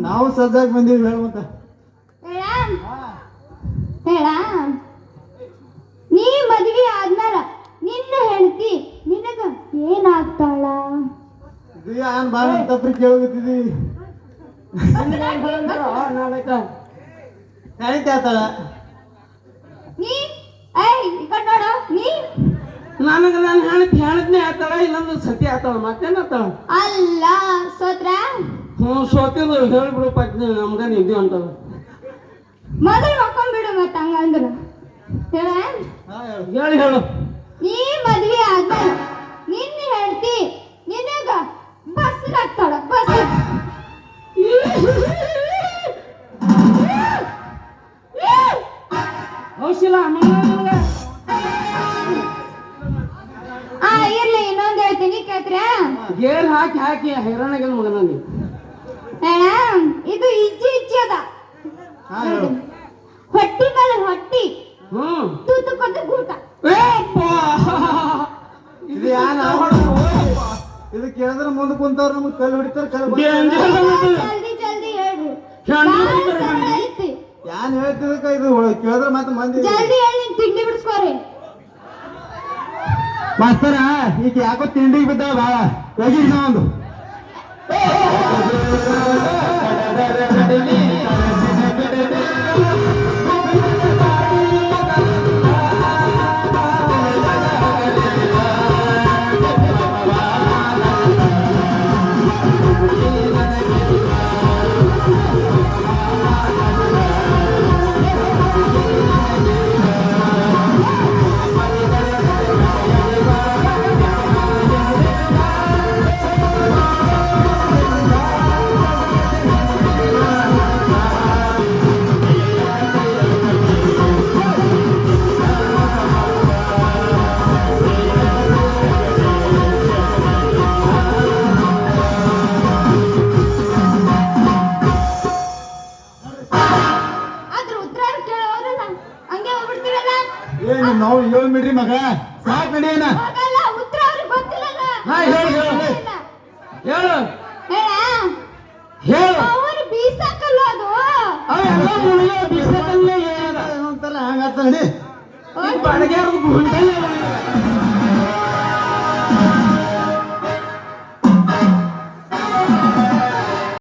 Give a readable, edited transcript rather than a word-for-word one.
ನಾವು ಸದ್ಯಾಗ ಬಂದೀವಿ ಹೇಳುವಂತ ಹೇಳ ನೀ ಮದ್ವಿ ಆದ್ಮೇಲ ನಿನ್ನ ಹೆಂಡತಿ ನಿನಗ ಏನಾಗ್ತಾಳ? ಏನ್ ಬಾಳ ತಪ್ರಿ ಕೇಳಗತ್ತಿದಿ ಹೇಳ್ತಾಳ ನೀ ಏಯ್ ಈ ಕಡೆ ನೋಡು ನೀ ನನಗ ನಾನು ಹೇಳಿದ್ನೇ ಆತಾಳ ಇಲ್ಲಂದ್ರೆ ಸತಿ ಆತಾಳ ಮತ್ತೇನತ್ತಾಳ ಅಲ್ಲ ಸೋತ್ರ ಸೋತಿದ್ರು ಹೇಳ್ಬಿಡು ಪತ್ನಿ ನಮ್ಗ ನಿದ್ದೆ ಅಂತವ ಮೊದಲು ಮಕ್ಕೊಂಡ್ಬಿಡು ಮತ್ತ ಹಂಗಂದ್ರ ಹೇಳು ನೀ ಮದ್ವಿ ಆದ್ಮೇಲೆ ನಿನ್ನ ಹೆಂಡತಿ ನಿನಗ ಬಸ್ ಹಾಕ್ತಾಳ ಬಸ್ ಔಷಧ ಇರ್ಲಿ ಇನ್ನೊಂದು ಹೇಳ್ತೀನಿ ಕೇಳ್ತೀರಾ? ಗೇರ್ ಹಾಕಿ ಹಾಕಿ ಹೈರಾಣಾಗ ಮಗನ ನೀವು ಇದು ಇಜ್ಜಿ ಅದ ಹೊಟ್ಟಿ ಮೇಲೆ ಹೊಟ್ಟಿ ತೂತು ಕೊಟ್ಟು ಗೂಟ ಇದು ಯಾನ ಇದು ಕೇಳಿದ್ರೆ ಮುಂದೆ ಕುಂತವ್ರು ನಮ್ಗೆ ಕಲ್ಲು ಹೊಡಿತಾರ ಜಲ್ದಿ ಜಲ್ದಿ ಹೇಳ್ರಿ ಯಾನ್ ಹೇಳ್ತಿದಕ್ಕ ಇದು ಕೇಳಿದ್ರೆ ಮತ್ತೆ ಮಂದಿ ಜಲ್ದಿ ಹೇಳಿ ತಿಂಡಿ ಬಿಡಿಸ್ಕೋರಿ ಮಾಸ್ತರ ಈಗ ಯಾಕೋ ತಿಂಡಿಗೆ ಬಿದ್ದಾವ ಭಾಳ ಹೋಗಿ ಒಂದು ನಾವು ಏಳು ಮಿಡ್ರಿ ಮಗ ಸಾಕ್ ನಡಿಯನ ಉತ್ತರ ಅವ್ರಿಗೆ ಗೊತ್ತಿಲ್ಲಲ್ಲ ಹೇಳು ಅವ್ರು ಬೀಸಕ್ಕಲ್ಲ ಅದು ಹಂಗತ್ತ ನಡಿ ಬಾಡಿಗೆ